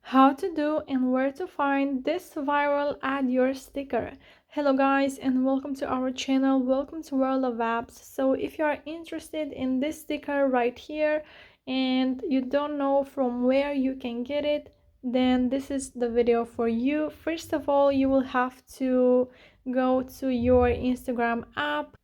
How to do and where to find this viral add your sticker. Hello guys and welcome to our channel. Welcome to World of Apps. So if you are interested in this sticker right here and you don't know from where you can get it, then this is the video for you. First of all, you will have to go to your Instagram app.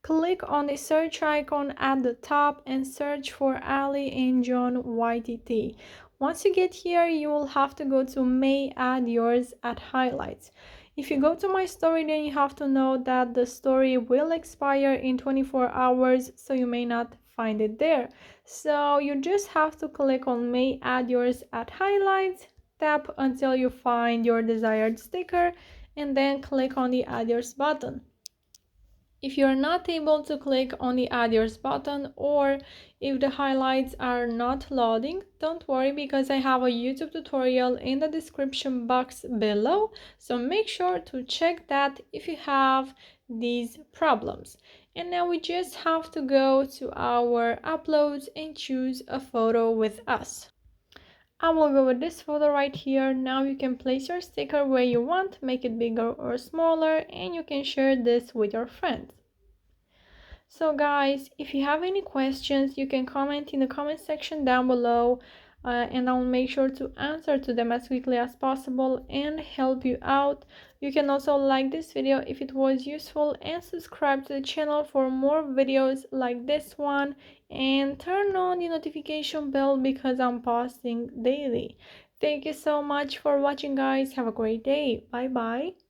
Click on the search icon at the top and search for Ali and John YTT. Once you get here, you will have to go to May add yours at highlights. If you go to my story, then you have to know that the story will expire in 24 hours, so you may not find it there. So you just have to click on May add yours at highlights, tap until you find your desired sticker, and then click on the add yours button. If you're not able to click on the add yours button, or if the highlights are not loading, don't worry because I have a YouTube tutorial in the description box below, so make sure to check that if you have these problems. And now we just have to go to our uploads and choose a photo with us. I will go with this photo right here. Now you can place your sticker where you want, make it bigger or smaller, and you can share this with your friends. So guys, if you have any questions, you can comment in the comment section down below, and I'll make sure to answer to them as quickly as possible and help you out. You can also like this video if it was useful and subscribe to the channel for more videos like this one, and turn on the notification bell because I'm posting daily. Thank you so much for watching guys. Have a great day. Bye bye.